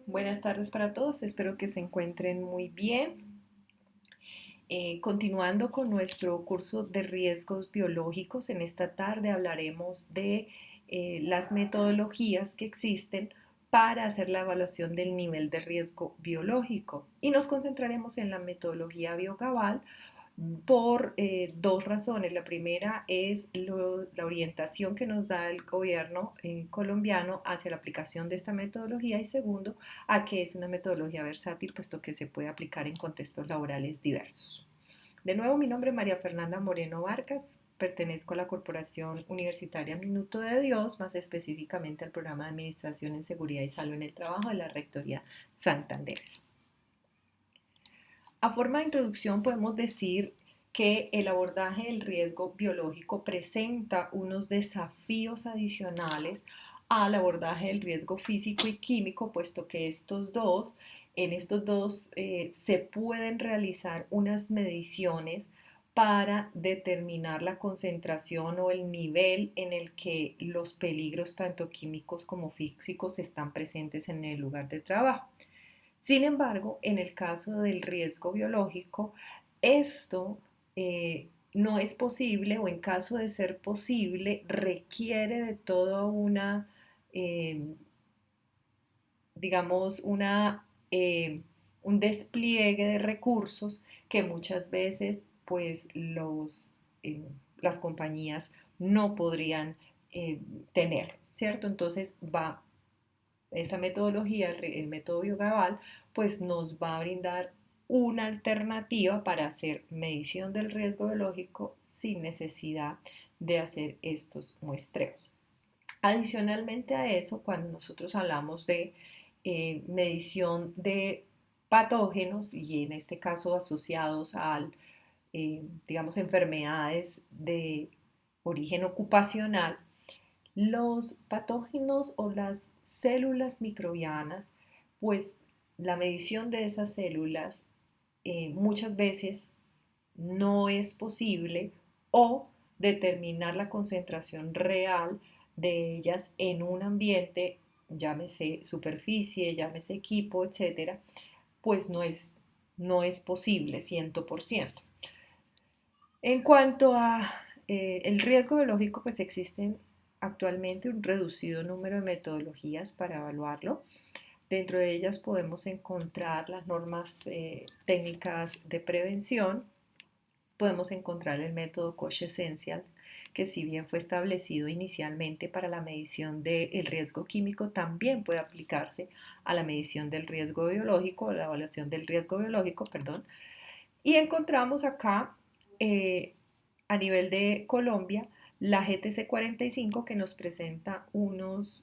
Buenas tardes para todos, espero que se encuentren muy bien. Continuando con nuestro curso de riesgos biológicos, en esta tarde hablaremos de las metodologías que existen para hacer la evaluación del nivel de riesgo biológico y nos concentraremos en la metodología Biogaval por dos razones. La primera es la orientación que nos da el gobierno colombiano hacia la aplicación de esta metodología y segundo, a que es una metodología versátil puesto que se puede aplicar en contextos laborales diversos. De nuevo, mi nombre es María Fernanda Moreno Vargas, pertenezco a la Corporación Universitaria Minuto de Dios, más específicamente al programa de Administración en Seguridad y Salud en el Trabajo de la Rectoría Santander. A forma de introducción podemos decir que el abordaje del riesgo biológico presenta unos desafíos adicionales al abordaje del riesgo físico y químico, puesto que en estos dos se pueden realizar unas mediciones para determinar la concentración o el nivel en el que los peligros tanto químicos como físicos están presentes en el lugar de trabajo. Sin embargo, en el caso del riesgo biológico, esto no es posible o en caso de ser posible requiere de toda una, eh, digamos, un despliegue de recursos que muchas veces pues las compañías no podrían tener, ¿cierto? Entonces esta metodología, el método Biogaval, pues nos va a brindar una alternativa para hacer medición del riesgo biológico sin necesidad de hacer estos muestreos. Adicionalmente a eso, cuando nosotros hablamos de medición de patógenos y en este caso asociados a, digamos, enfermedades de origen ocupacional, los patógenos o las células microbianas, pues la medición de esas células muchas veces no es posible o determinar la concentración real de ellas en un ambiente, llámese superficie, llámese equipo, etcétera, pues no es posible 100%. En cuanto a el riesgo biológico, pues existen actualmente un reducido número de metodologías para evaluarlo. Dentro de ellas podemos encontrar las normas técnicas de prevención, podemos encontrar el método Koch Essentials, que si bien fue establecido inicialmente para la medición del riesgo químico, también puede aplicarse a la medición del riesgo biológico, la evaluación del riesgo biológico, perdón, y encontramos acá, eh, a nivel de Colombia, la GTC 45 que nos presenta unos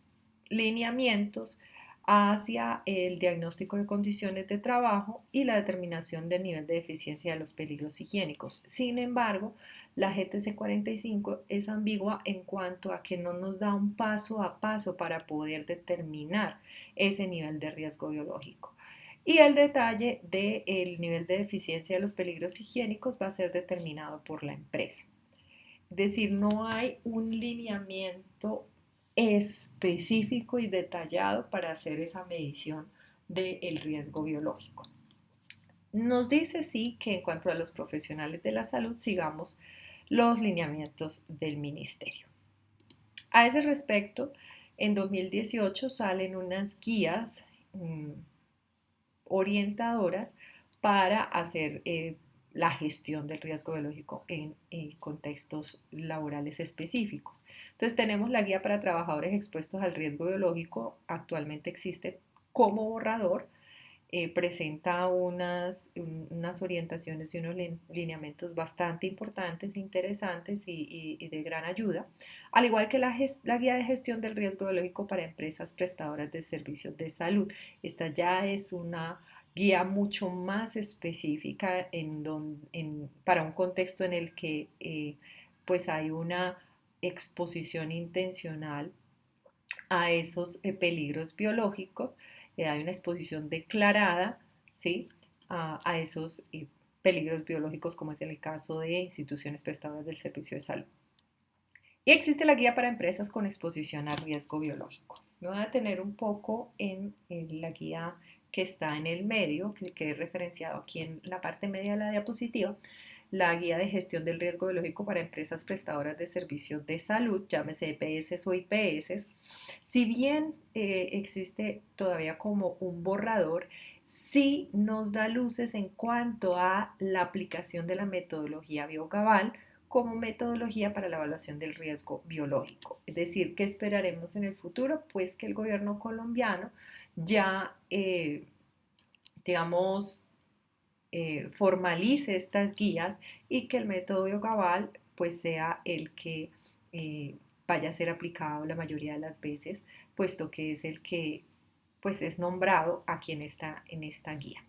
lineamientos hacia el diagnóstico de condiciones de trabajo y la determinación del nivel de eficiencia de los peligros higiénicos. Sin embargo, la GTC 45 es ambigua en cuanto a que no nos da un paso a paso para poder determinar ese nivel de riesgo biológico. Y el detalle del nivel de eficiencia de los peligros higiénicos va a ser determinado por la empresa. Es decir, no hay un lineamiento específico y detallado para hacer esa medición del riesgo biológico. Nos dice sí que en cuanto a los profesionales de la salud sigamos los lineamientos del ministerio. A ese respecto, en 2018 salen unas guías orientadoras para hacer la gestión del riesgo biológico en contextos laborales específicos. Entonces tenemos la guía para trabajadores expuestos al riesgo biológico, actualmente existe como borrador, presenta unas orientaciones y unos lineamientos bastante importantes, interesantes y de gran ayuda, al igual que la guía de gestión del riesgo biológico para empresas prestadoras de servicios de salud. Esta ya es una guía mucho más específica para un contexto en el que pues hay una exposición intencional a esos peligros biológicos, hay una exposición declarada, ¿sí? A esos peligros biológicos, como es en el caso de instituciones prestadoras del servicio de salud. Y existe la guía para empresas con exposición a riesgo biológico. Me voy a detener un poco en la guía que está en el medio, que es referenciado aquí en la parte media de la diapositiva, la guía de gestión del riesgo biológico para empresas prestadoras de servicios de salud, llámese EPS o IPS. Si bien existe todavía como un borrador, sí nos da luces en cuanto a la aplicación de la metodología Biogaval como metodología para la evaluación del riesgo biológico. Es decir, ¿qué esperaremos en el futuro? Pues que el gobierno colombiano ya, digamos, formalice estas guías y que el método Biogaval pues sea el que vaya a ser aplicado la mayoría de las veces, puesto que es el que pues es nombrado aquí en esta guía.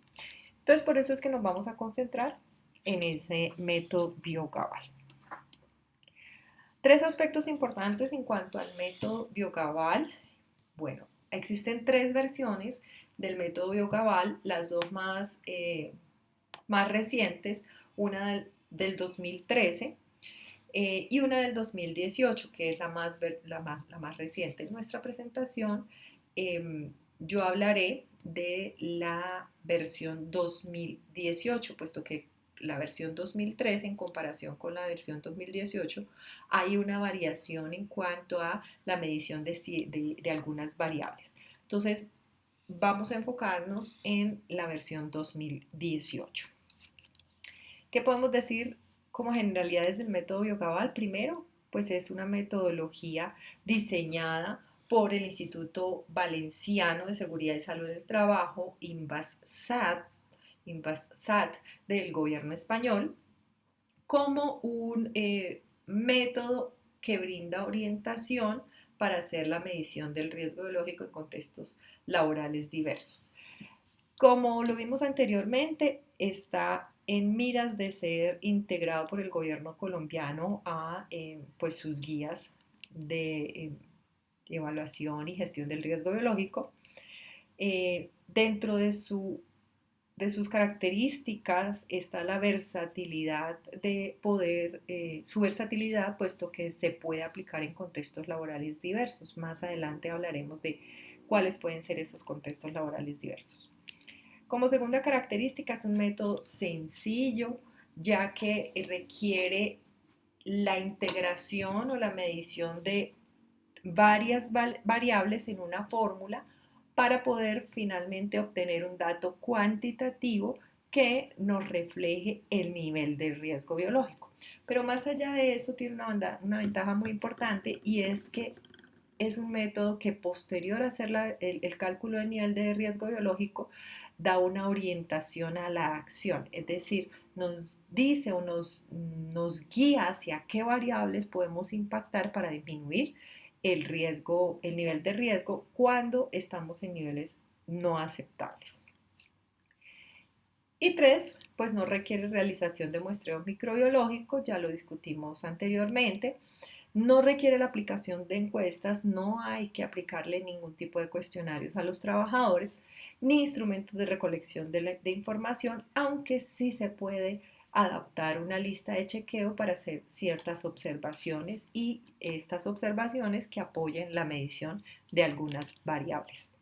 Entonces, por eso es que nos vamos a concentrar en ese método Biogaval. Tres aspectos importantes en cuanto al método Biogaval. Bueno, existen tres versiones del método Biogaval, las dos más recientes, una del 2013 y una del 2018, que es la más reciente. En nuestra presentación yo hablaré de la versión 2018, puesto que la versión 2013 en comparación con la versión 2018 hay una variación en cuanto a la medición de algunas variables. Entonces, vamos a enfocarnos en la versión 2018. ¿Qué podemos decir como generalidades del método Biocabal? Primero, pues es una metodología diseñada por el Instituto Valenciano de Seguridad y Salud del Trabajo, INVASSAT del gobierno español, como un método que brinda orientación para hacer la medición del riesgo biológico en contextos laborales diversos. Como lo vimos anteriormente, está en miras de ser integrado por el gobierno colombiano a pues sus guías de evaluación y gestión del riesgo biológico. Dentro de sus características está la versatilidad de poder, su versatilidad, puesto que se puede aplicar en contextos laborales diversos. Más adelante hablaremos de cuáles pueden ser esos contextos laborales diversos. Como segunda característica es un método sencillo, ya que requiere la integración o la medición de varias variables en una fórmula para poder finalmente obtener un dato cuantitativo que nos refleje el nivel de riesgo biológico. Pero más allá de eso tiene una ventaja muy importante, y es que es un método que posterior a hacer el cálculo del nivel de riesgo biológico da una orientación a la acción, es decir, nos dice o nos guía hacia qué variables podemos impactar para disminuir el riesgo, el nivel de riesgo cuando estamos en niveles no aceptables. Y tres, pues no requiere realización de muestreo microbiológico, ya lo discutimos anteriormente. No requiere la aplicación de encuestas, no hay que aplicarle ningún tipo de cuestionarios a los trabajadores, ni instrumentos de recolección de información, aunque sí se puede adaptar una lista de chequeo para hacer ciertas observaciones, y estas observaciones que apoyen la medición de algunas variables.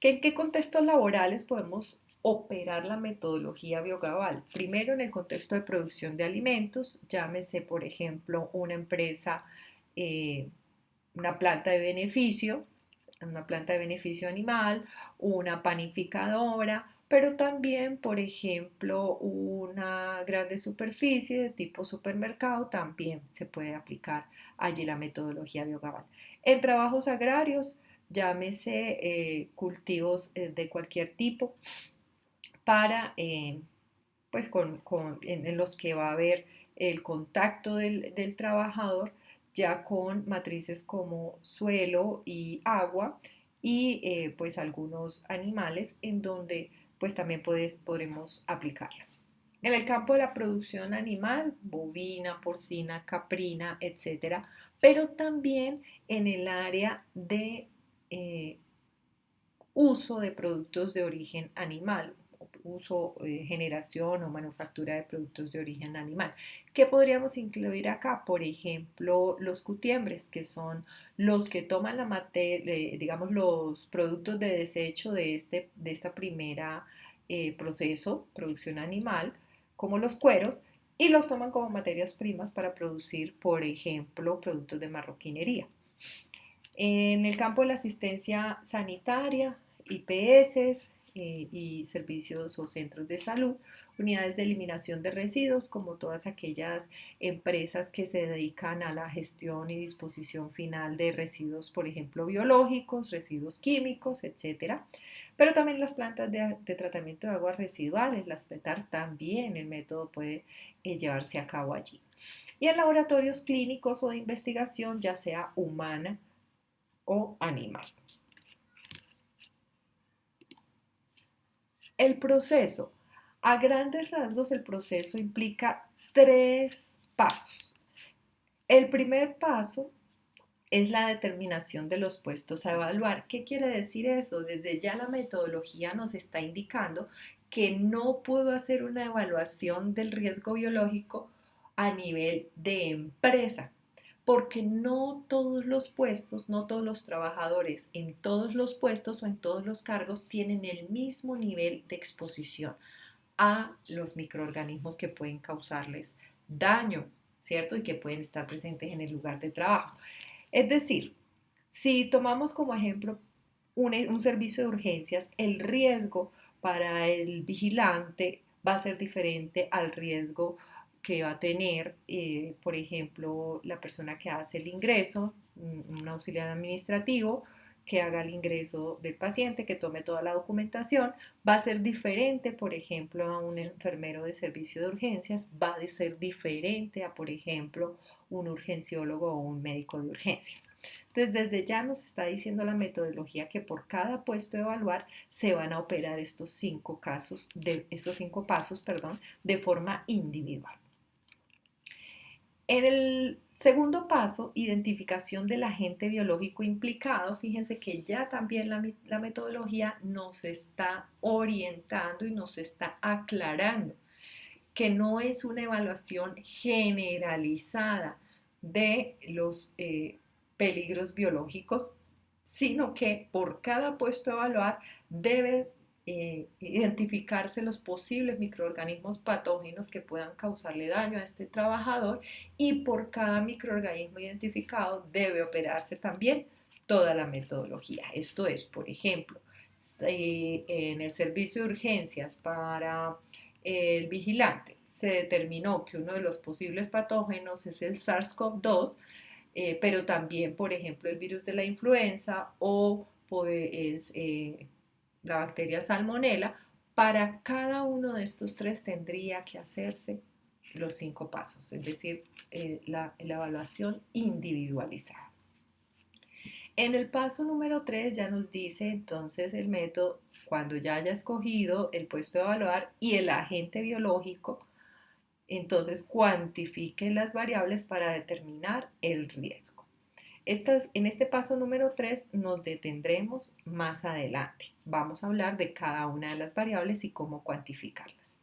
¿En qué contextos laborales podemos operar la metodología Biogaval? Primero, en el contexto de producción de alimentos, llámese por ejemplo una empresa, eh, una planta de beneficio, animal, una panificadora, pero también, por ejemplo, una grande superficie de tipo supermercado, también se puede aplicar allí la metodología Biogaval. En trabajos agrarios, llámese cultivos de cualquier tipo, para, pues en los que va a haber el contacto del trabajador ya con matrices como suelo y agua, y pues algunos animales en donde pues también podremos aplicarla. En el campo de la producción animal, bovina, porcina, caprina, etcétera, pero también en el área de uso de productos de origen animal, uso, generación o manufactura de productos de origen animal. ¿Qué podríamos incluir acá? Por ejemplo, los cutiembres, que son los que toman la materia, digamos, los productos de desecho de esta primera proceso, producción animal, como los cueros, y los toman como materias primas para producir, por ejemplo, productos de marroquinería. En el campo de la asistencia sanitaria, IPS y servicios o centros de salud, unidades de eliminación de residuos, como todas aquellas empresas que se dedican a la gestión y disposición final de residuos, por ejemplo, biológicos, residuos químicos, etcétera. Pero también las plantas de tratamiento de aguas residuales, las PETAR, también el método puede llevarse a cabo allí. Y en laboratorios clínicos o de investigación, ya sea humana o animal. El proceso. A grandes rasgos, el proceso implica tres pasos. El primer paso es la determinación de los puestos a evaluar. ¿Qué quiere decir eso? Desde ya la metodología nos está indicando que no puedo hacer una evaluación del riesgo biológico a nivel de empresa, porque no todos los puestos, no todos los trabajadores en todos los puestos o en todos los cargos tienen el mismo nivel de exposición a los microorganismos que pueden causarles daño, ¿cierto? Y que pueden estar presentes en el lugar de trabajo. Es decir, si tomamos como ejemplo un servicio de urgencias, el riesgo para el vigilante va a ser diferente al riesgo que va a tener, por ejemplo, la persona que hace el ingreso, un auxiliar administrativo, que haga el ingreso del paciente, que tome toda la documentación, va a ser diferente, por ejemplo, a un enfermero de servicio de urgencias, va a ser diferente a, por ejemplo, un urgenciólogo o un médico de urgencias. Entonces, desde ya nos está diciendo la metodología que por cada puesto a evaluar se van a operar estos cinco pasos, de forma individual. En el segundo paso, identificación del agente biológico implicado, fíjense que ya también la metodología nos está orientando y nos está aclarando que no es una evaluación generalizada de los peligros biológicos, sino que por cada puesto a evaluar debe identificarse los posibles microorganismos patógenos que puedan causarle daño a este trabajador, y por cada microorganismo identificado debe operarse también toda la metodología. Esto es, por ejemplo, en el servicio de urgencias para el vigilante se determinó que uno de los posibles patógenos es el SARS-CoV-2, pero también, por ejemplo, el virus de la influenza o pues, la bacteria Salmonella. Para cada uno de estos tres tendría que hacerse los cinco pasos, es decir, la evaluación individualizada. En el paso número 3 ya nos dice entonces el método, cuando ya haya escogido el puesto de evaluar y el agente biológico, entonces cuantifique las variables para determinar el riesgo. En este paso número 3 nos detendremos más adelante. Vamos a hablar de cada una de las variables y cómo cuantificarlas.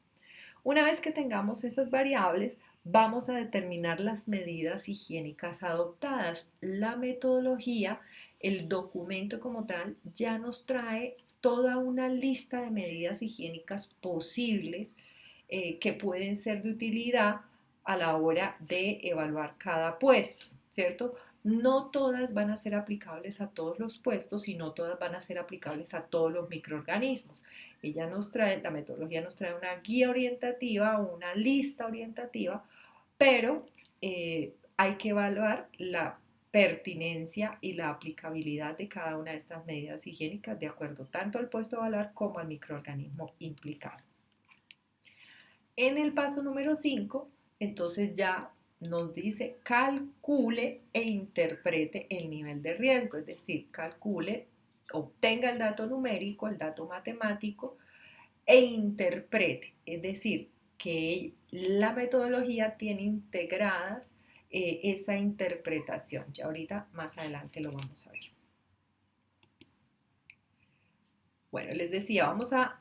Una vez que tengamos esas variables, vamos a determinar las medidas higiénicas adoptadas. La metodología, el documento como tal, ya nos trae toda una lista de medidas higiénicas posibles que pueden ser de utilidad a la hora de evaluar cada puesto, ¿cierto? No todas van a ser aplicables a todos los puestos y no todas van a ser aplicables a todos los microorganismos. La metodología nos trae una guía orientativa, una lista orientativa, pero hay que evaluar la pertinencia y la aplicabilidad de cada una de estas medidas higiénicas de acuerdo tanto al puesto a evaluar como al microorganismo implicado. En el paso número 5, entonces ya nos dice calcule e interprete el nivel de riesgo, es decir, calcule, obtenga el dato numérico, el dato matemático e interprete, es decir, que la metodología tiene integrada esa interpretación. Ya ahorita más adelante lo vamos a ver. Bueno, les decía, vamos a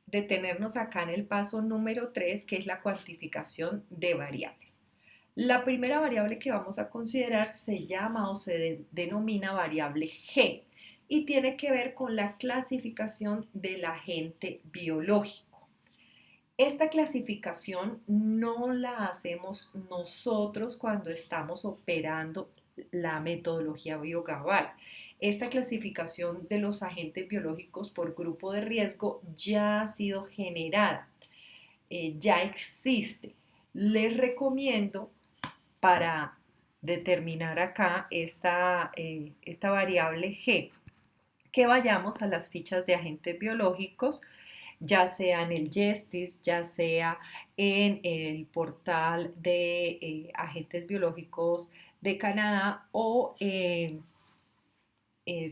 detenernos acá en el paso número 3, que es la cuantificación de variables. La primera variable que vamos a considerar se llama o se denomina variable G y tiene que ver con la clasificación del agente biológico. Esta clasificación no la hacemos nosotros cuando estamos operando la metodología BioGaval. Esta clasificación de los agentes biológicos por grupo de riesgo ya ha sido generada, ya existe. Les recomiendo para determinar acá esta variable G que vayamos a las fichas de agentes biológicos, ya sea en el Gestis, ya sea en el portal de agentes biológicos de Canadá o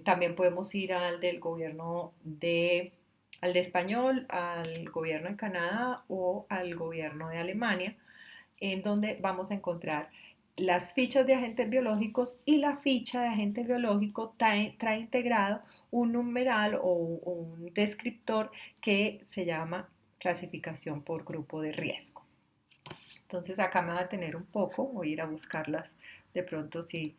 también podemos ir al del gobierno al de español, al gobierno de Canadá o al gobierno de Alemania, en donde vamos a encontrar las fichas de agentes biológicos y la ficha de agente biológico trae integrado un numeral o un descriptor que se llama clasificación por grupo de riesgo. Entonces acá me va a tener un poco, voy a ir a buscarlas de pronto si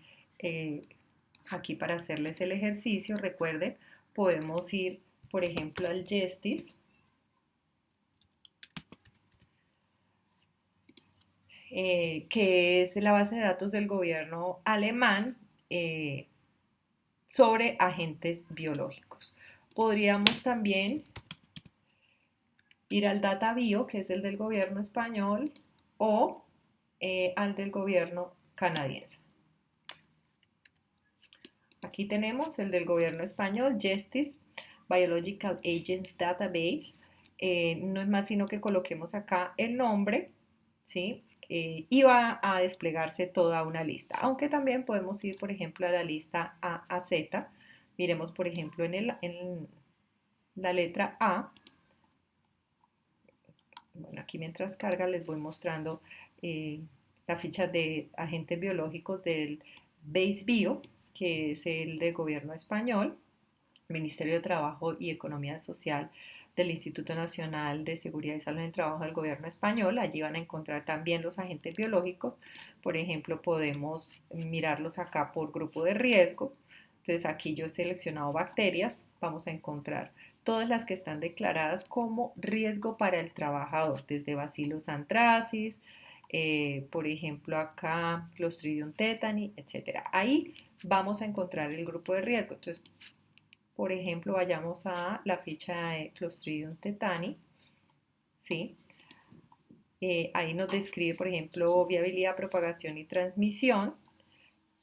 aquí para hacerles el ejercicio, recuerden, podemos ir por ejemplo al Gestis, que es la base de datos del gobierno alemán sobre agentes biológicos. Podríamos también ir al DataBio, que es el del gobierno español, o al del gobierno canadiense. Aquí tenemos el del gobierno español, Gestis, Biological Agents Database. No es más sino que coloquemos acá el nombre, ¿sí? Y va a desplegarse toda una lista. Aunque también podemos ir, por ejemplo, a la lista A a Z. Miremos, por ejemplo, en la letra A. Bueno, aquí mientras carga les voy mostrando la ficha de agentes biológicos del BaseBio, que es el del gobierno español, Ministerio de Trabajo y Economía Social del Instituto Nacional de Seguridad y Salud en el Trabajo del Gobierno Español. Allí van a encontrar también los agentes biológicos. Por ejemplo, podemos mirarlos acá por grupo de riesgo. Entonces aquí yo he seleccionado bacterias. Vamos a encontrar todas las que están declaradas como riesgo para el trabajador, desde Bacillus anthracis, por ejemplo acá Clostridium tetani, etc. Ahí vamos a encontrar el grupo de riesgo. Entonces, por ejemplo, vayamos a la ficha de Clostridium tetani, ¿sí? Ahí nos describe, por ejemplo, viabilidad, propagación y transmisión.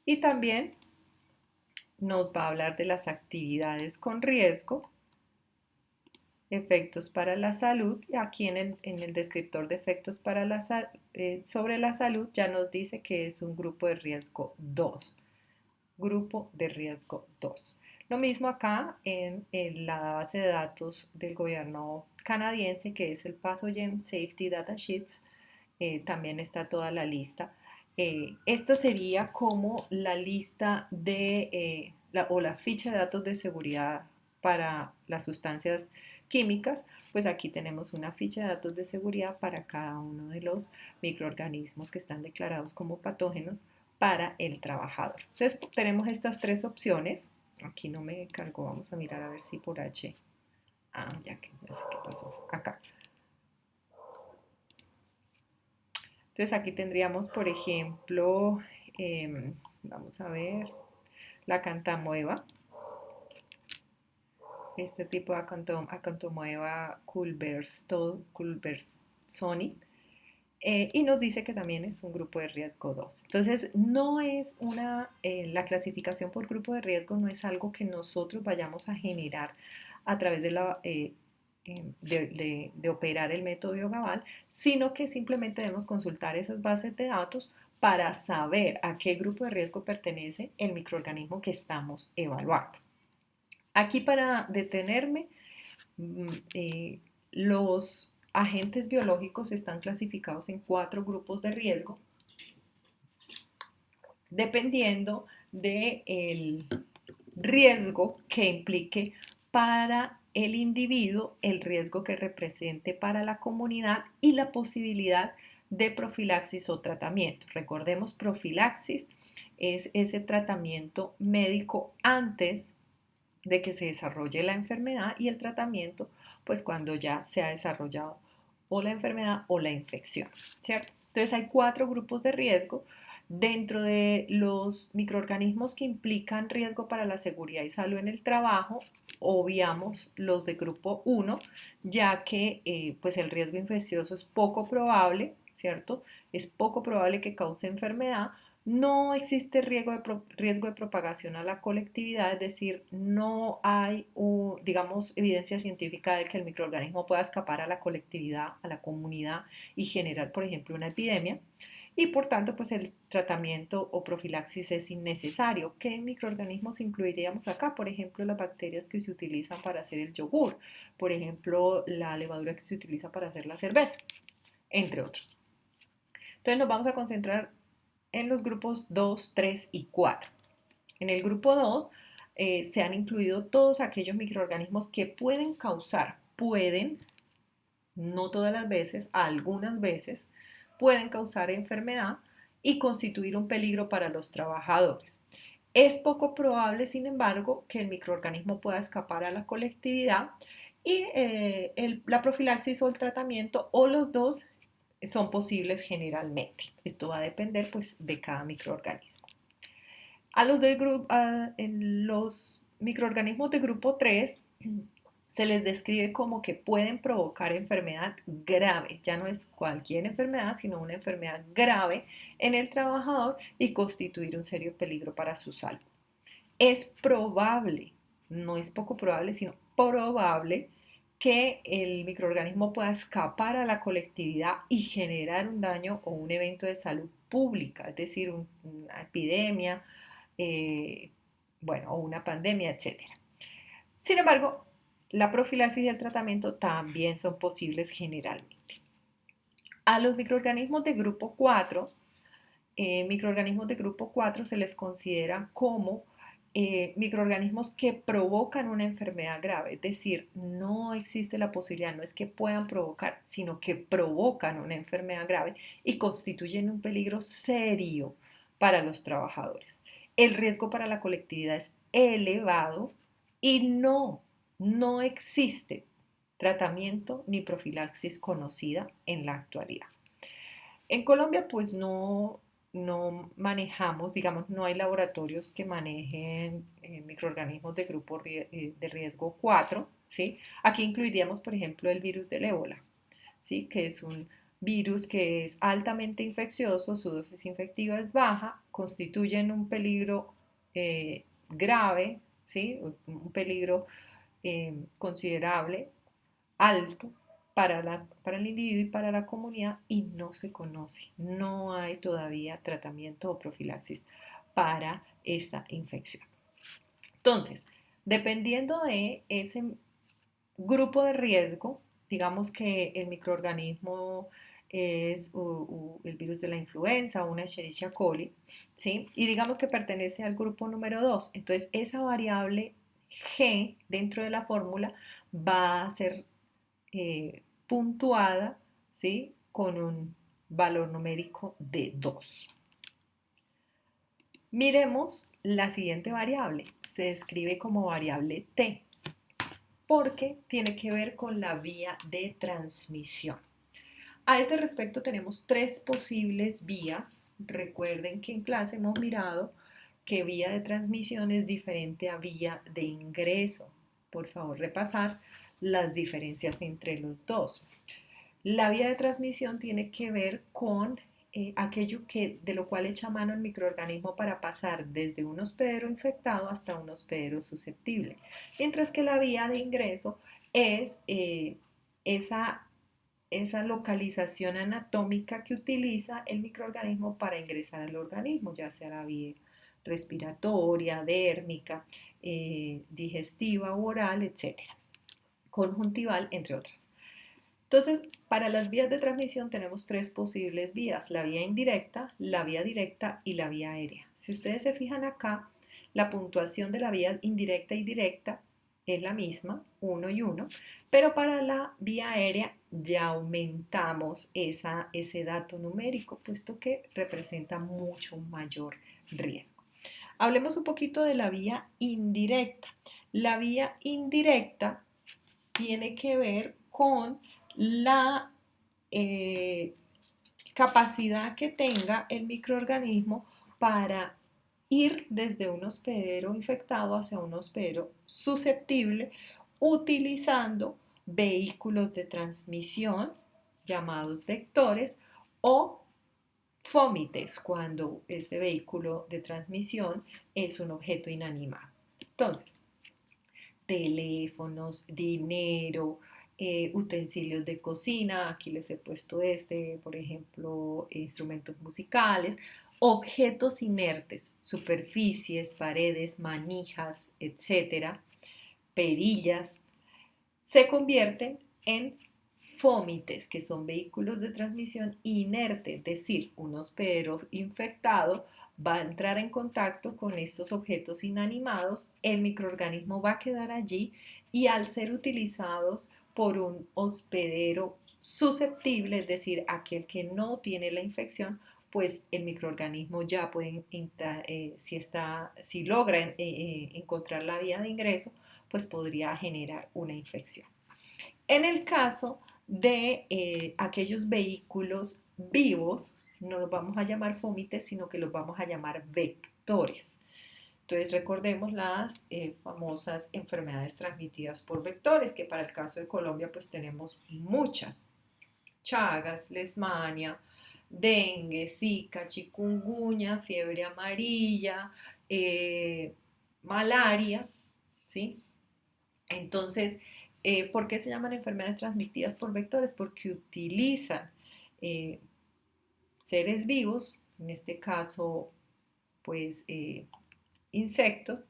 Y también nos va a hablar de las actividades con riesgo, efectos para la salud. Y aquí en el descriptor de efectos para sobre la salud ya nos dice que es un grupo de riesgo 2. Grupo de riesgo 2. Lo mismo acá en la base de datos del gobierno canadiense, que es el Pathogen Safety Data Sheets, también está toda la lista. Esta sería como la lista o la ficha de datos de seguridad para las sustancias químicas. Pues aquí tenemos una ficha de datos de seguridad para cada uno de los microorganismos que están declarados como patógenos para el trabajador. Entonces tenemos estas tres opciones. Aquí no me cargó, vamos a mirar a ver si por H. Ya que no sé qué pasó. Acá. Entonces aquí tendríamos, por ejemplo, vamos a ver, la cantamueva. Este tipo de acantomueva culbersoni. Y nos dice que también es un grupo de riesgo 2. Entonces, no es la clasificación por grupo de riesgo no es algo que nosotros vayamos a generar a través de operar el método BioGaval, sino que simplemente debemos consultar esas bases de datos para saber a qué grupo de riesgo pertenece el microorganismo que estamos evaluando. Aquí para detenerme, los agentes biológicos están clasificados en 4 grupos de riesgo, dependiendo del riesgo que implique para el individuo, el riesgo que represente para la comunidad y la posibilidad de profilaxis o tratamiento. Recordemos, profilaxis es ese tratamiento médico antes de que se desarrolle la enfermedad y el tratamiento, pues cuando ya se ha desarrollado o la enfermedad o la infección, ¿cierto? Entonces hay 4 grupos de riesgo. Dentro de los microorganismos que implican riesgo para la seguridad y salud en el trabajo, obviamos los de grupo 1, ya que pues el riesgo infeccioso es poco probable, ¿cierto? Es poco probable que cause enfermedad, no existe riesgo de propagación a la colectividad, es decir, no hay, digamos, evidencia científica de que el microorganismo pueda escapar a la colectividad, a la comunidad y generar, por ejemplo, una epidemia. Y por tanto, pues el tratamiento o profilaxis es innecesario. ¿Qué microorganismos incluiríamos acá? Por ejemplo, las bacterias que se utilizan para hacer el yogur, por ejemplo, la levadura que se utiliza para hacer la cerveza, entre otros. Entonces nos vamos a concentrar en los grupos 2, 3 y 4. En el grupo 2 se han incluido todos aquellos microorganismos que pueden, no todas las veces, algunas veces, pueden causar enfermedad y constituir un peligro para los trabajadores. Es poco probable, sin embargo, que el microorganismo pueda escapar a la colectividad y la profilaxis o el tratamiento o los dos son posibles generalmente. Esto va a depender pues, de cada microorganismo. En los microorganismos de grupo 3 se les describe como que pueden provocar enfermedad grave. Ya no es cualquier enfermedad, sino una enfermedad grave en el trabajador y constituir un serio peligro para su salud. Es probable, no es poco probable, sino probable que el microorganismo pueda escapar a la colectividad y generar un daño o un evento de salud pública, es decir, una epidemia, eh, o una pandemia, etcétera. Sin embargo, la profilaxis y el tratamiento también son posibles generalmente. A los microorganismos de grupo 4, se les considera como microorganismos que provocan una enfermedad grave, es decir, no existe la posibilidad, no es que puedan provocar, sino que provocan una enfermedad grave y constituyen un peligro serio para los trabajadores. El riesgo para la colectividad es elevado y no existe tratamiento ni profilaxis conocida en la actualidad. En Colombia, pues no manejamos, digamos, no hay laboratorios que manejen microorganismos de grupo de riesgo 4, ¿sí? Aquí incluiríamos, por ejemplo, el virus del ébola, ¿sí? Que es un virus que es altamente infeccioso, su dosis infectiva es baja, constituyen un peligro grave, ¿sí? Un peligro considerable, alto para el individuo y para la comunidad y no se conoce, no hay todavía tratamiento o profilaxis para esta infección. Entonces, dependiendo de ese grupo de riesgo, digamos que el microorganismo es el virus de la influenza o una Escherichia coli, ¿sí? Y digamos que pertenece al grupo número 2. Entonces, esa variable G dentro de la fórmula va a ser puntuada, ¿sí? Con un valor numérico de 2. Miremos la siguiente variable. Se describe como variable T porque tiene que ver con la vía de transmisión. A este respecto tenemos 3 posibles vías. Recuerden que en clase hemos mirado que vía de transmisión es diferente a vía de ingreso. Por favor, repasar las diferencias entre los dos. La vía de transmisión tiene que ver con aquello de lo cual echa mano el microorganismo para pasar desde un hospedero infectado hasta un hospedero susceptible, mientras que la vía de ingreso es esa localización anatómica que utiliza el microorganismo para ingresar al organismo, ya sea la vía respiratoria, dérmica, digestiva u oral, etcétera, conjuntival, entre otras. Entonces, para las vías de transmisión tenemos 3 posibles vías, la vía indirecta, la vía directa y la vía aérea. Si ustedes se fijan acá, la puntuación de la vía indirecta y directa es la misma, 1 y 1, pero para la vía aérea ya aumentamos ese dato numérico, puesto que representa mucho mayor riesgo. Hablemos un poquito de la vía indirecta. La vía indirecta tiene que ver con la eh, capacidad que tenga el microorganismo para ir desde un hospedero infectado hacia un hospedero susceptible utilizando vehículos de transmisión llamados vectores o fómites cuando este vehículo de transmisión es un objeto inanimado. Entonces, teléfonos, dinero, utensilios de cocina, aquí les he puesto por ejemplo, instrumentos musicales, objetos inertes, superficies, paredes, manijas, etcétera, perillas, se convierten en fómites, que son vehículos de transmisión inerte, es decir, un hospedero infectado va a entrar en contacto con estos objetos inanimados, el microorganismo va a quedar allí y al ser utilizados por un hospedero susceptible, es decir, aquel que no tiene la infección, pues el microorganismo ya puede, si logra encontrar la vía de ingreso, pues podría generar una infección. En el caso de aquellos vehículos vivos, no los vamos a llamar fómites, sino que los vamos a llamar vectores. Entonces recordemos las famosas enfermedades transmitidas por vectores, que para el caso de Colombia pues tenemos muchas. Chagas, lesmania, dengue, zika, chikungunya, fiebre amarilla, malaria, ¿sí? Entonces, ¿por qué se llaman enfermedades transmitidas por vectores? Porque utilizan eh, seres vivos, en este caso, pues insectos,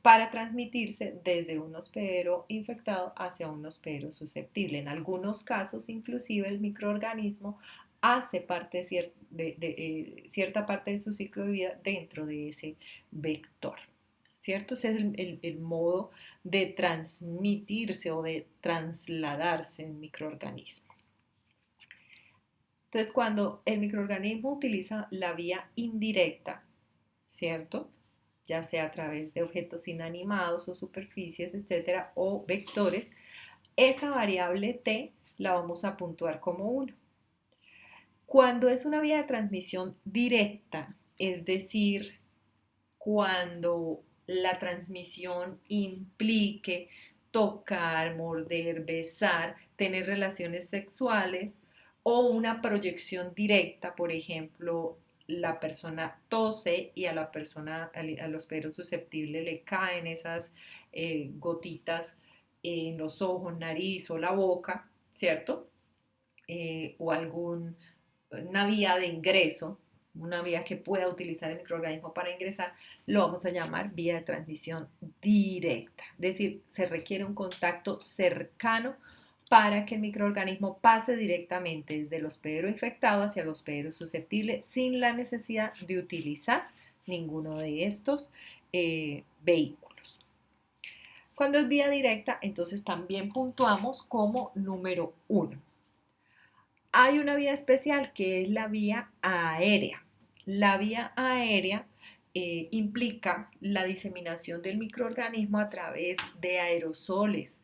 para transmitirse desde un hospedero infectado hacia un hospedero susceptible. En algunos casos, inclusive, el microorganismo hace parte cierta parte de su ciclo de vida dentro de ese vector. ¿Cierto? Ese es el modo de transmitirse o de trasladarse el microorganismo. Entonces, cuando el microorganismo utiliza la vía indirecta, ¿cierto? Ya sea a través de objetos inanimados o superficies, etcétera, o vectores, esa variable t la vamos a puntuar como 1. Cuando es una vía de transmisión directa, es decir, cuando la transmisión implique tocar, morder, besar, tener relaciones sexuales o una proyección directa, por ejemplo, la persona tose y a la persona, al hospedero susceptible le caen esas gotitas en los ojos, nariz o la boca, ¿cierto? O alguna vía de ingreso, una vía que pueda utilizar el microorganismo para ingresar, lo vamos a llamar vía de transmisión directa. Es decir, se requiere un contacto cercano para que el microorganismo pase directamente desde el hospedero infectado hacia el hospedero susceptible sin la necesidad de utilizar ninguno de estos vehículos. Cuando es vía directa, entonces también puntuamos como número 1. Hay una vía especial que es la vía aérea. La vía aérea implica la diseminación del microorganismo a través de aerosoles,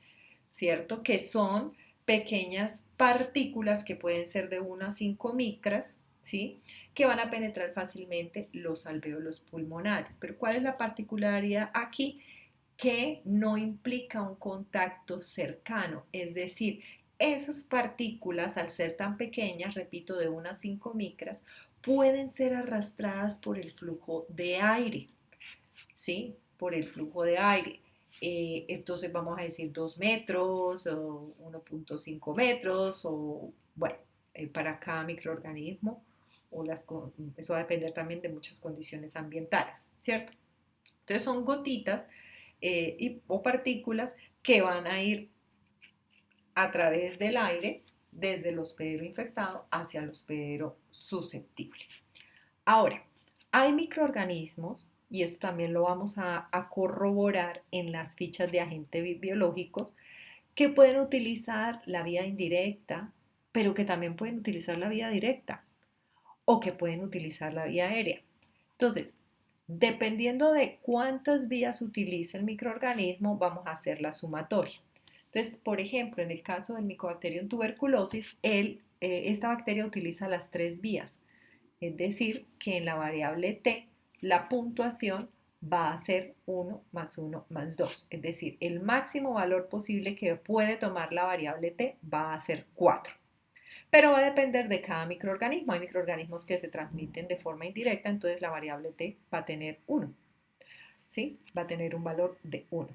¿cierto? Que son pequeñas partículas que pueden ser de 1 a 5 micras, ¿sí? Que van a penetrar fácilmente los alvéolos pulmonares. Pero ¿cuál es la particularidad aquí? Que no implica un contacto cercano, es decir, esas partículas, al ser tan pequeñas, repito, de 1 a 5 micras, pueden ser arrastradas por el flujo de aire, ¿sí? Por el flujo de aire. Entonces vamos a decir 2 metros o 1.5 metros o, bueno, para cada microorganismo, eso va a depender también de muchas condiciones ambientales, ¿cierto? Entonces son gotitas o partículas que van a ir a través del aire desde el hospedero infectado hacia el hospedero susceptible. Ahora, hay microorganismos, y esto también lo vamos a corroborar en las fichas de agentes biológicos, que pueden utilizar la vía indirecta, pero que también pueden utilizar la vía directa o que pueden utilizar la vía aérea. Entonces, dependiendo de cuántas vías utilice el microorganismo, vamos a hacer la sumatoria. Entonces, por ejemplo, en el caso del Mycobacterium tuberculosis, esta bacteria utiliza las tres vías. Es decir, que en la variable t la puntuación va a ser 1 más 1 más 2. Es decir, el máximo valor posible que puede tomar la variable t va a ser 4. Pero va a depender de cada microorganismo. Hay microorganismos que se transmiten de forma indirecta, entonces la variable t va a tener 1. ¿Sí? Va a tener un valor de 1.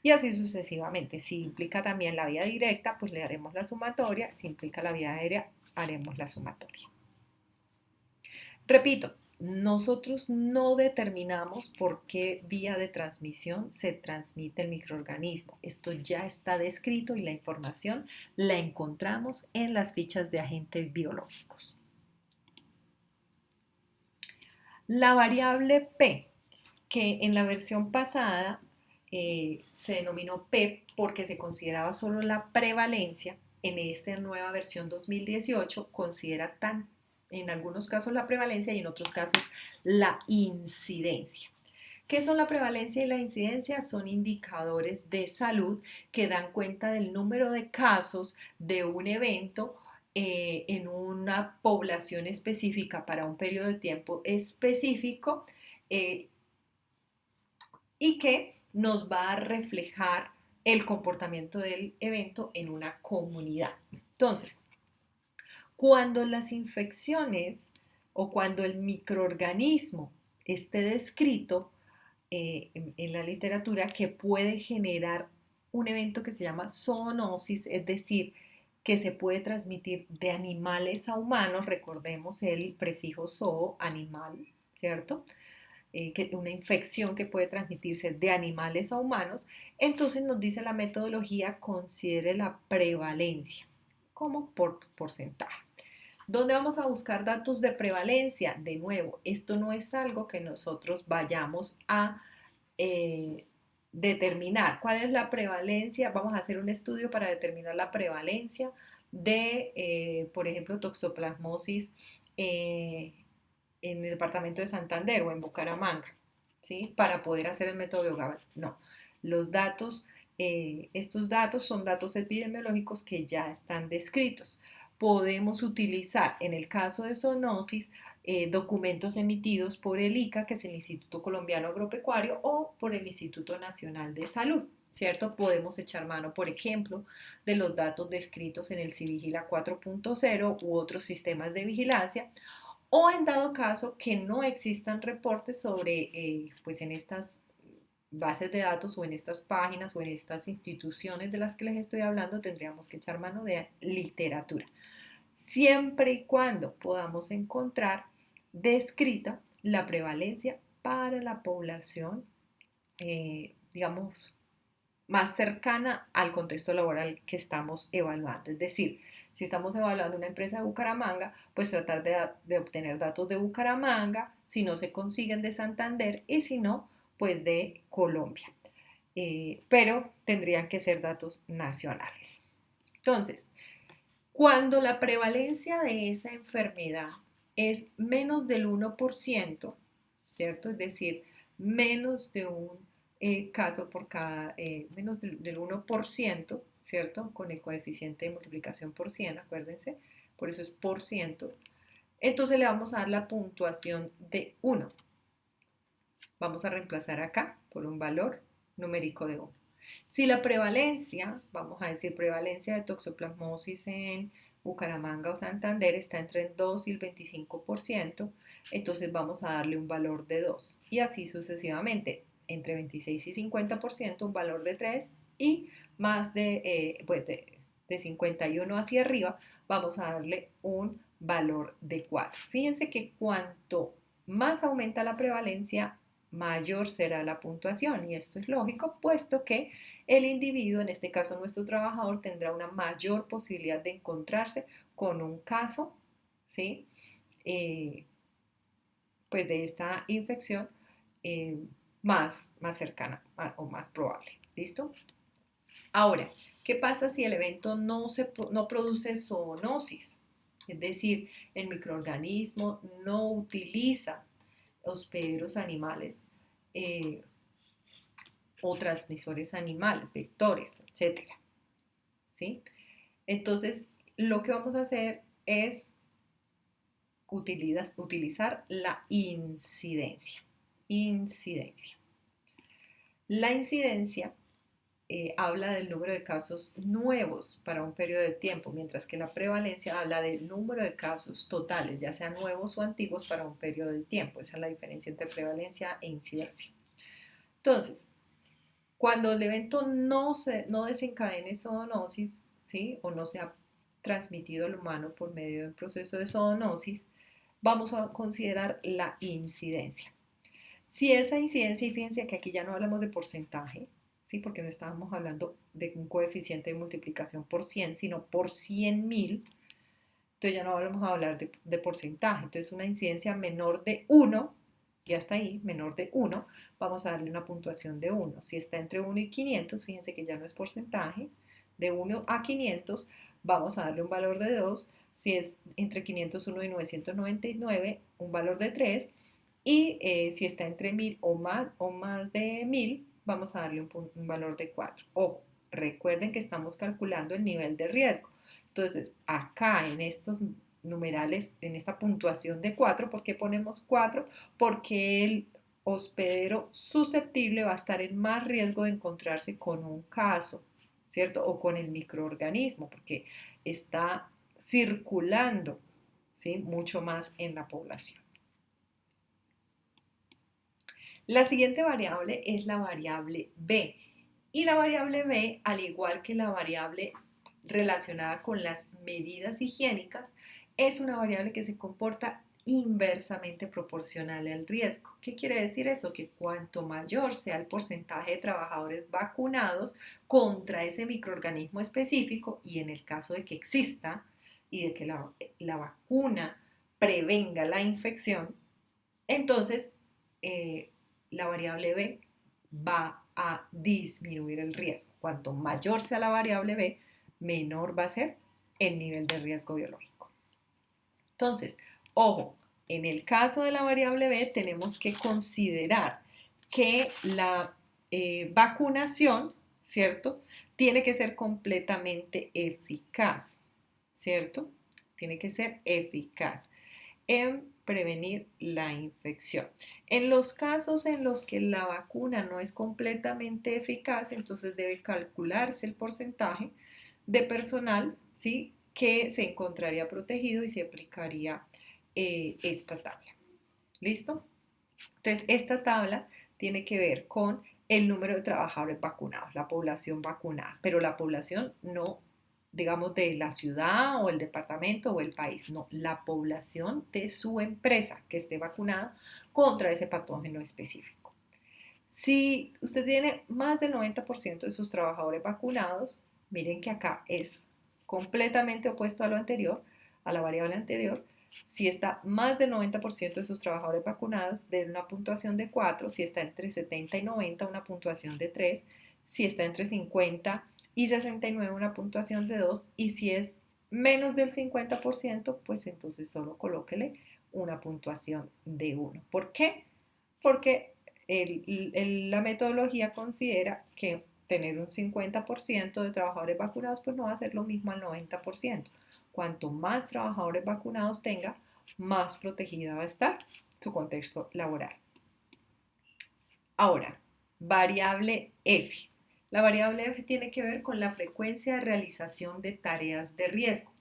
Y así sucesivamente. Si implica también la vía directa, pues le haremos la sumatoria. Si implica la vía aérea, haremos la sumatoria. Repito, nosotros no determinamos por qué vía de transmisión se transmite el microorganismo. Esto ya está descrito y la información la encontramos en las fichas de agentes biológicos. La variable P, que en la versión pasada se denominó P porque se consideraba solo la prevalencia, en esta nueva versión 2018 considera en algunos casos la prevalencia y en otros casos la incidencia. ¿Qué son la prevalencia y la incidencia? Son indicadores de salud que dan cuenta del número de casos de un evento en una población específica para un periodo de tiempo específico, eh, y que nos va a reflejar el comportamiento del evento en una comunidad. Entonces, cuando las infecciones o cuando el microorganismo esté descrito en la literatura, que puede generar un evento que se llama zoonosis, es decir, que se puede transmitir de animales a humanos, recordemos el prefijo zoo, animal, ¿cierto? Una infección que puede transmitirse de animales a humanos, entonces nos dice la metodología, considere la prevalencia como por porcentaje. ¿Dónde vamos a buscar datos de prevalencia? De nuevo, esto no es algo que nosotros vayamos a determinar. ¿Cuál es la prevalencia? Vamos a hacer un estudio para determinar la prevalencia de, por ejemplo, toxoplasmosis en el departamento de Santander o en Bucaramanga, ¿sí? Para poder hacer el método Biogal. No, los datos, estos datos son datos epidemiológicos que ya están descritos. Podemos utilizar, en el caso de zoonosis, documentos emitidos por el ICA, que es el Instituto Colombiano Agropecuario, o por el Instituto Nacional de Salud, ¿cierto? Podemos echar mano, por ejemplo, de los datos descritos en el Civigila 4.0 u otros sistemas de vigilancia, o en dado caso que no existan reportes sobre, pues en estas bases de datos o en estas páginas o en estas instituciones de las que les estoy hablando, tendríamos que echar mano de literatura, siempre y cuando podamos encontrar descrita la prevalencia para la población, digamos, más cercana al contexto laboral que estamos evaluando. Es decir, si estamos evaluando una empresa de Bucaramanga, pues tratar de obtener datos de Bucaramanga, si no se consiguen de Santander y si no, pues de Colombia. Pero tendrían que ser datos nacionales. Entonces, cuando la prevalencia de esa enfermedad es menos del 1%, ¿cierto? Es decir, menos de un caso por cada, menos del 1%, ¿cierto? Con el coeficiente de multiplicación por 100, acuérdense, por eso es por ciento. Entonces le vamos a dar la puntuación de 1. Vamos a reemplazar acá por un valor numérico de 1. Si la prevalencia, vamos a decir prevalencia de toxoplasmosis en Bucaramanga o Santander está entre el 2 y el 25%, entonces vamos a darle un valor de 2 y así sucesivamente, entre 26 y 50% un valor de 3 y más pues de 51 hacia arriba vamos a darle un valor de 4. Fíjense que cuanto más aumenta la prevalencia, mayor será la puntuación y esto es lógico puesto que el individuo, en este caso nuestro trabajador, tendrá una mayor posibilidad de encontrarse con un caso, ¿sí? Pues de esta infección eh, más cercana o más probable. ¿Listo? Ahora, ¿qué pasa si el evento no produce zoonosis? Es decir, el microorganismo no utiliza hospederos animales eh, o transmisores animales, vectores, etcétera. ¿Sí? Entonces, lo que vamos a hacer es utilizar la incidencia. Incidencia. La incidencia habla del número de casos nuevos para un periodo de tiempo, mientras que la prevalencia habla del número de casos totales, ya sean nuevos o antiguos, para un periodo de tiempo. Esa es la diferencia entre prevalencia e incidencia. Entonces, cuando el evento no desencadene zoonosis, ¿sí? O no se ha transmitido al humano por medio de un proceso de zoonosis, vamos a considerar la incidencia. Si esa incidencia, y fíjense que aquí ya no hablamos de porcentaje, ¿sí? Porque no estábamos hablando de un coeficiente de multiplicación por 100, sino por 100.000, entonces ya no vamos a hablar de porcentaje. Entonces una incidencia menor de 1, ya está ahí, menor de 1, vamos a darle una puntuación de 1. Si está entre 1 y 500, fíjense que ya no es porcentaje, de 1 a 500 vamos a darle un valor de 2. Si es entre 501 y 999, un valor de 3. Y si está entre 1000 o más de 1000, vamos a darle un valor de 4. Ojo, recuerden que estamos calculando el nivel de riesgo. Entonces, acá en estos numerales, en esta puntuación de 4, ¿por qué ponemos 4? Porque el hospedero susceptible va a estar en más riesgo de encontrarse con un caso, ¿cierto? O con el microorganismo, porque está circulando, ¿sí? Mucho más en la población. La siguiente variable es la variable B. Y la variable B, al igual que la variable relacionada con las medidas higiénicas, es una variable que se comporta inversamente proporcional al riesgo. ¿Qué quiere decir eso? Que cuanto mayor sea el porcentaje de trabajadores vacunados contra ese microorganismo específico, y en el caso de que exista y de que la vacuna prevenga la infección, entonces eh, la variable B va a disminuir el riesgo. Cuanto mayor sea la variable B, menor va a ser el nivel de riesgo biológico. Entonces, ojo, en el caso de la variable B tenemos que considerar que la vacunación, ¿cierto? Tiene que ser completamente eficaz, ¿cierto? Tiene que ser eficaz en prevenir la infección. En los casos en los que la vacuna no es completamente eficaz, entonces debe calcularse el porcentaje de personal, ¿sí? Que se encontraría protegido y se aplicaría esta tabla. ¿Listo? Entonces, esta tabla tiene que ver con el número de trabajadores vacunados, la población vacunada, pero la población no, digamos, de la ciudad o el departamento o el país, no, la población de su empresa que esté vacunada contra ese patógeno específico. Si usted tiene más del 90% de sus trabajadores vacunados, miren que acá es completamente opuesto a lo anterior, a la variable anterior. Si está más del 90% de sus trabajadores vacunados, den una puntuación de 4. Si está entre 70 y 90, una puntuación de 3. Si está entre 50 y 69, una puntuación de 2. Y si es menos del 50%, pues entonces solo colóquele una puntuación de 1. ¿Por qué? Porque la metodología considera que tener un 50% de trabajadores vacunados pues no va a ser lo mismo al 90%. Cuanto más trabajadores vacunados tenga, más protegida va a estar su contexto laboral. Ahora, variable F. La variable F tiene que ver con la frecuencia de realización de tareas de riesgo.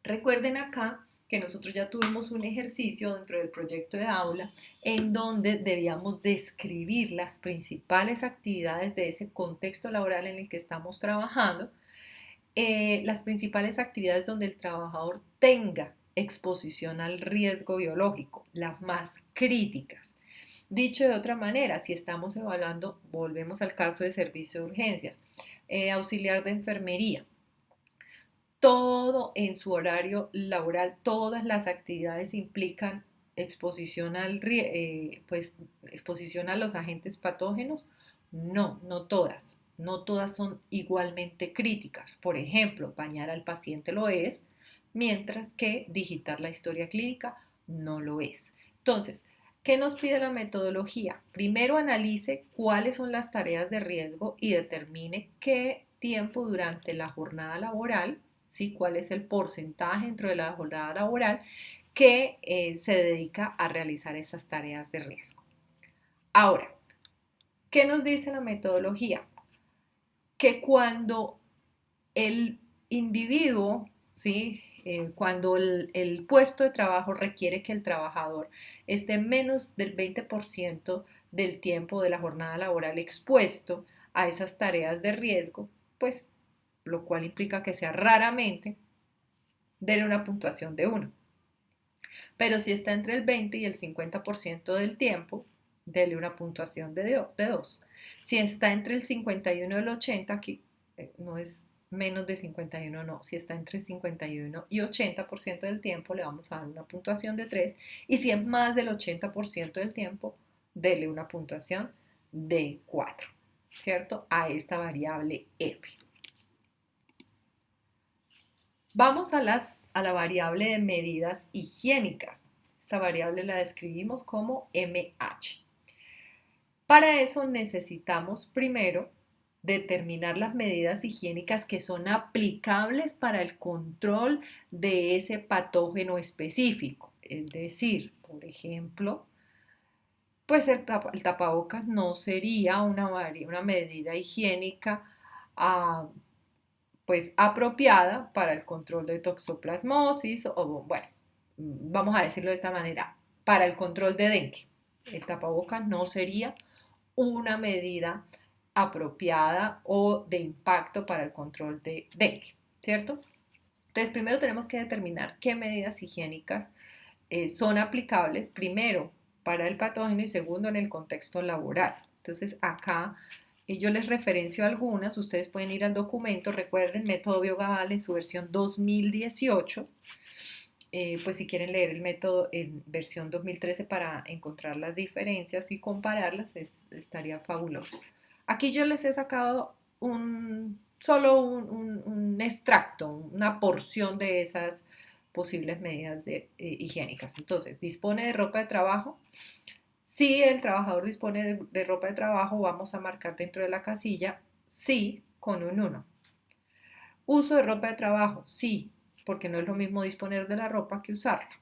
Recuerden acá que nosotros ya tuvimos un ejercicio dentro del proyecto de aula en donde debíamos describir las principales actividades de ese contexto laboral en el que estamos trabajando, las principales actividades donde el trabajador tenga exposición al riesgo biológico, las más críticas. Dicho de otra manera, si estamos evaluando, volvemos al caso de servicio de urgencias, auxiliar de enfermería, todo en su horario laboral, todas las actividades implican pues, exposición a los agentes patógenos, no, no todas. No todas son igualmente críticas. Por ejemplo, bañar al paciente lo es, mientras que digitar la historia clínica no lo es. Entonces, ¿qué nos pide la metodología? Primero analice cuáles son las tareas de riesgo y determine qué tiempo durante la jornada laboral, ¿sí? Cuál es el porcentaje dentro de la jornada laboral que se dedica a realizar esas tareas de riesgo. Ahora, ¿qué nos dice la metodología? Que cuando el individuo, ¿sí? Cuando el puesto de trabajo requiere que el trabajador esté menos del 20% del tiempo de la jornada laboral expuesto a esas tareas de riesgo, pues lo cual implica que sea raramente, dele una puntuación de 1. Pero si está entre el 20 y el 50% del tiempo, dele una puntuación de 2. Si está entre el 51 y el 80, aquí no es menos de 51, no. Si está entre 51 y 80% del tiempo, le vamos a dar una puntuación de 3. Y si es más del 80% del tiempo, dele una puntuación de 4, ¿cierto? A esta variable F. Vamos a la variable de medidas higiénicas. Esta variable la describimos como MH. Para eso necesitamos primero determinar las medidas higiénicas que son aplicables para el control de ese patógeno específico. Es decir, por ejemplo, pues el tapabocas no sería una medida higiénica ah, pues apropiada para el control de toxoplasmosis o, bueno, vamos a decirlo de esta manera, para el control de dengue. El tapabocas no sería una medida apropiada o de impacto para el control de dengue, ¿cierto? Entonces, primero tenemos que determinar qué medidas higiénicas son aplicables, primero, para el patógeno y segundo, en el contexto laboral. Entonces, acá yo les referencio algunas, ustedes pueden ir al documento, recuerden, método Biogaval en su versión 2018, pues si quieren leer el método en versión 2013 para encontrar las diferencias y compararlas, estaría fabuloso. Aquí yo les he sacado solo un extracto, una porción de esas posibles medidas higiénicas. Entonces, dispone de ropa de trabajo. Si el trabajador dispone de ropa de trabajo, vamos a marcar dentro de la casilla sí con un 1. Uso de ropa de trabajo, sí, porque no es lo mismo disponer de la ropa que usarla.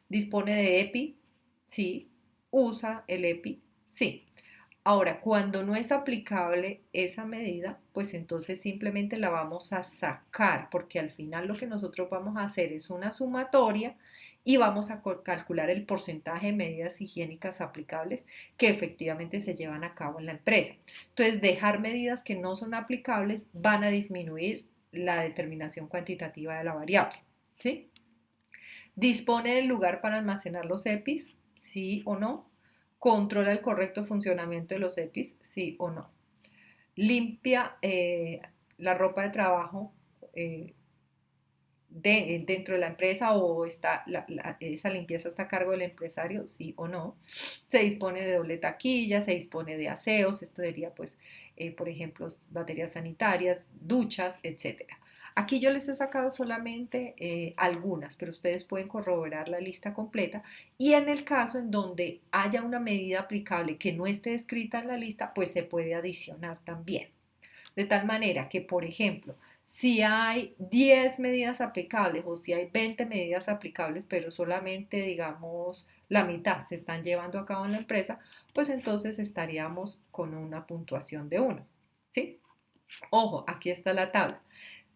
Dispone de EPI, sí. Usa el EPI, sí. Ahora, cuando no es aplicable esa medida, pues entonces simplemente la vamos a sacar, porque al final lo que nosotros vamos a hacer es una sumatoria y vamos a calcular el porcentaje de medidas higiénicas aplicables que efectivamente se llevan a cabo en la empresa. Entonces, dejar medidas que no son aplicables van a disminuir la determinación cuantitativa de la variable, ¿sí? Dispone del lugar para almacenar los EPIs, sí o no. Controla el correcto funcionamiento de los EPIs, sí o no. Limpia la ropa de trabajo dentro de la empresa o esa limpieza está a cargo del empresario, sí o no. Se dispone de doble taquilla, se dispone de aseos, esto sería pues, por ejemplo, baterías sanitarias, duchas, etcétera. Aquí yo les he sacado solamente algunas, pero ustedes pueden corroborar la lista completa y en el caso en donde haya una medida aplicable que no esté escrita en la lista, pues se puede adicionar también. De tal manera que, por ejemplo, si hay 10 medidas aplicables o si hay 20 medidas aplicables, pero solamente, digamos, la mitad se están llevando a cabo en la empresa, pues entonces estaríamos con una puntuación de 1. ¿Sí? Ojo, aquí está la tabla.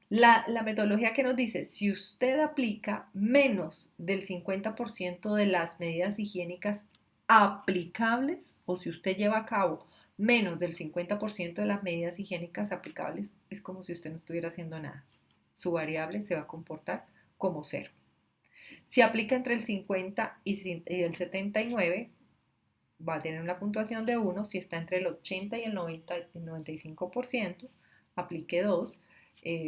La metodología que nos dice, si usted aplica menos del 50% de las medidas higiénicas aplicables o si usted lleva a cabo menos del 50% de las medidas higiénicas aplicables, es como si usted no estuviera haciendo nada. Su variable se va a comportar como 0. Si aplica entre el 50 y el 79, va a tener una puntuación de 1. Si está entre el 80 y el 95%, aplique 2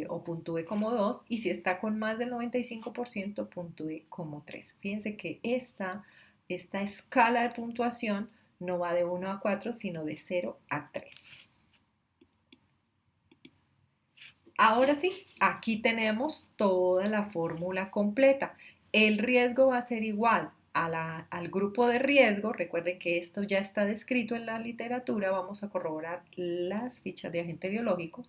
o puntúe como 2. Y si está con más del 95%, puntúe como 3. Fíjense que esta esta escala de puntuación no va de 1 a 4, sino de 0 a 3. Ahora sí, aquí tenemos toda la fórmula completa. El riesgo va a ser igual al grupo de riesgo. Recuerden que esto ya está descrito en la literatura. Vamos a corroborar las fichas de agente biológico.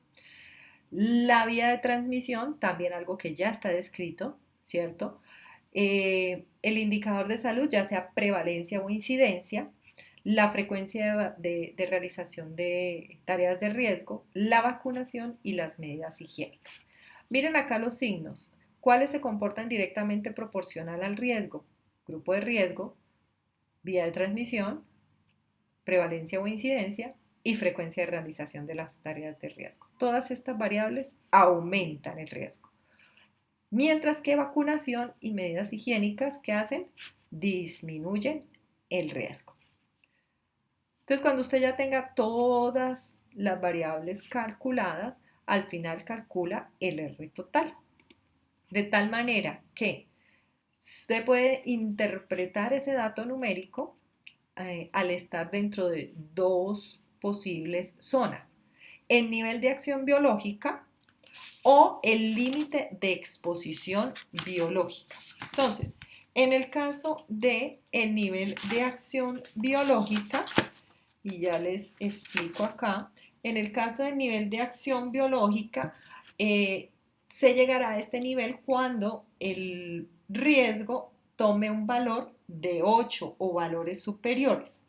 La vía de transmisión, también algo que ya está descrito, ¿cierto? El indicador de salud, ya sea prevalencia o incidencia, la frecuencia de realización de tareas de riesgo, la vacunación y las medidas higiénicas. Miren acá los signos. ¿Cuáles se comportan directamente proporcional al riesgo? Grupo de riesgo, vía de transmisión, prevalencia o incidencia y frecuencia de realización de las tareas de riesgo. Todas estas variables aumentan el riesgo. Mientras que vacunación y medidas higiénicas, ¿qué hacen? Disminuyen el riesgo. Entonces, cuando usted ya tenga todas las variables calculadas, al final calcula el R total. De tal manera que se puede interpretar ese dato numérico al estar dentro de dos posibles zonas. El nivel de acción biológica o el límite de exposición biológica. Entonces, en el caso de el nivel de acción biológica, y ya les explico acá, en el caso del nivel de acción biológica, se llegará a este nivel cuando el riesgo tome un valor de 8 o valores superiores.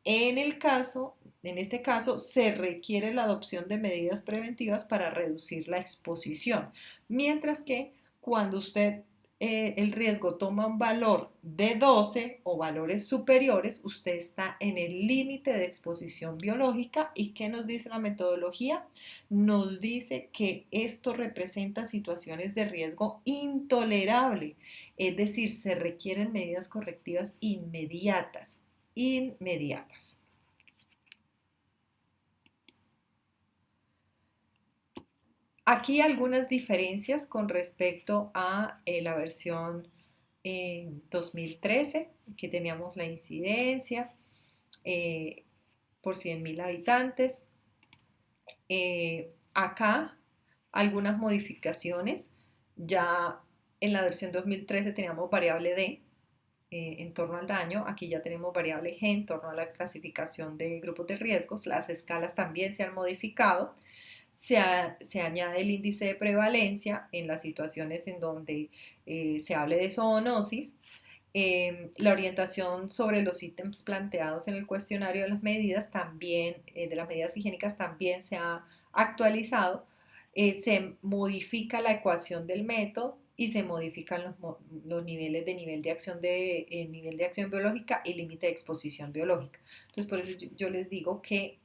En este caso, se requiere la adopción de medidas preventivas para reducir la exposición, mientras que cuando el riesgo toma un valor de 12 o valores superiores, usted está en el límite de exposición biológica. ¿Y qué nos dice la metodología? Nos dice que esto representa situaciones de riesgo intolerable, es decir, se requieren medidas correctivas inmediatas. Aquí algunas diferencias con respecto a la versión 2013, que teníamos la incidencia eh, por 100.000 habitantes. Acá algunas modificaciones. Ya en la versión 2013 teníamos variable D en torno al daño. Aquí ya tenemos variable G en torno a la clasificación de grupos de riesgos. Las escalas también se han modificado. Se añade el índice de prevalencia en las situaciones en donde se hable de zoonosis. La orientación sobre los ítems planteados en el cuestionario de las medidas también, de las medidas higiénicas también se ha actualizado. Se modifica la ecuación del método y se modifican los niveles de nivel de acción biológica y límite de exposición biológica. Entonces, por eso yo les digo que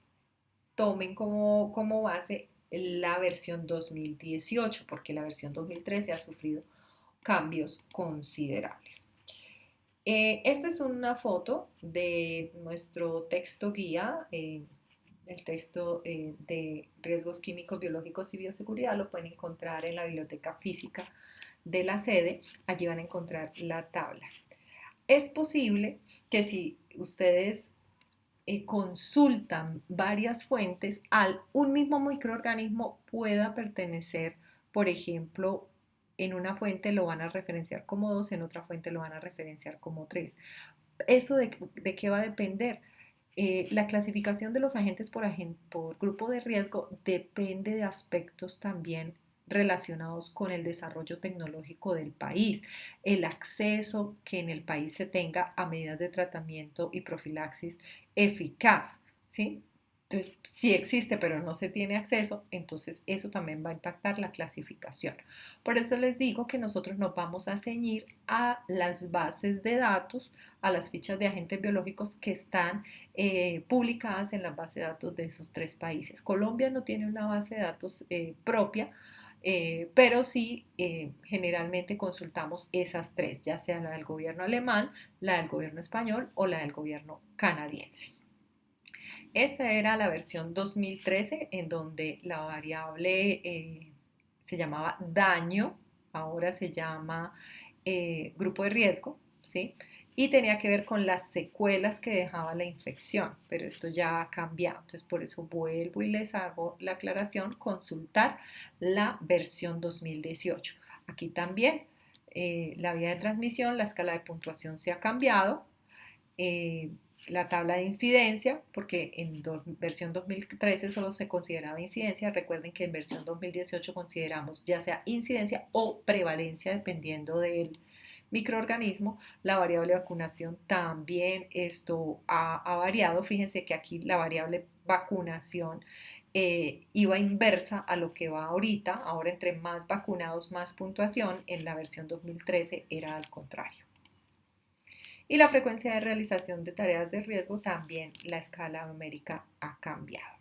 tomen como base la versión 2018, porque la versión 2013 ha sufrido cambios considerables. Esta es una foto de nuestro texto guía, el texto de riesgos químicos, biológicos y bioseguridad. Lo pueden encontrar en la biblioteca física de la sede. Allí van a encontrar la tabla. Es posible que si ustedes consultan varias fuentes, un mismo microorganismo pueda pertenecer, por ejemplo, en una fuente lo van a referenciar como 2, en otra fuente lo van a referenciar como 3. ¿Eso de qué va a depender? La clasificación de los agentes por grupo de riesgo depende de aspectos también relacionados con el desarrollo tecnológico del país, el acceso que en el país se tenga a medidas de tratamiento y profilaxis eficaz, ¿sí? Entonces, si existe pero no se tiene acceso, entonces eso también va a impactar la clasificación. Por eso les digo que nosotros nos vamos a ceñir a las bases de datos, a las fichas de agentes biológicos que están publicadas en la base de datos de esos tres países. Colombia no tiene una base de datos propia, pero sí generalmente consultamos esas tres, ya sea la del gobierno alemán, la del gobierno español o la del gobierno canadiense. Esta era la versión 2013 en donde la variable se llamaba daño, ahora se llama grupo de riesgo, ¿sí? y tenía que ver con las secuelas que dejaba la infección, pero esto ya ha cambiado. Entonces, por eso vuelvo y les hago la aclaración, consultar la versión 2018. Aquí también la vía de transmisión, la escala de puntuación se ha cambiado. eh, la tabla de incidencia, porque en versión 2013 solo se consideraba incidencia. Recuerden que en versión 2018 consideramos ya sea incidencia o prevalencia, dependiendo del microorganismo. La variable vacunación también esto ha variado. Fíjense que aquí la variable vacunación iba inversa a lo que va ahorita. Ahora entre más vacunados, más puntuación. En la versión 2013 era al contrario. Y la frecuencia de realización de tareas de riesgo también, la escala numérica ha cambiado.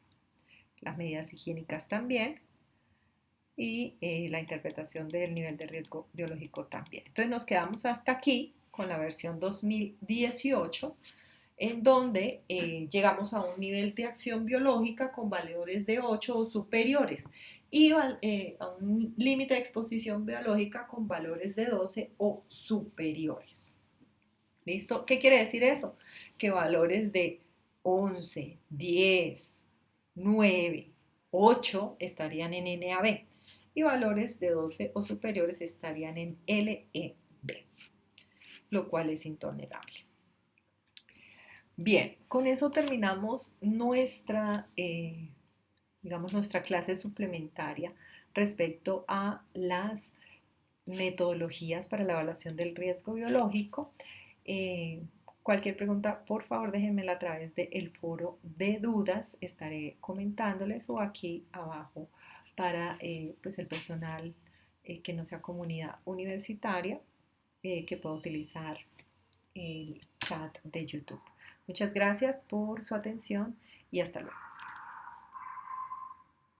Las medidas higiénicas también y la interpretación del nivel de riesgo biológico también. Entonces nos quedamos hasta aquí con la versión 2018, en donde llegamos a un nivel de acción biológica con valores de 8 o superiores y a un límite de exposición biológica con valores de 12 o superiores. ¿Listo? ¿Qué quiere decir eso? Que valores de 11, 10, 9, 8 estarían en NAB y valores de 12 o superiores estarían en LEB, lo cual es intolerable. Bien, con eso terminamos digamos, nuestra clase suplementaria respecto a las metodologías para la evaluación del riesgo biológico. Eh, Cualquier pregunta, por favor, déjenmela a través del foro de dudas. Estaré comentándoles o aquí abajo para pues el personal que no sea comunidad universitaria que pueda utilizar el chat de YouTube. Muchas gracias por su atención y hasta luego.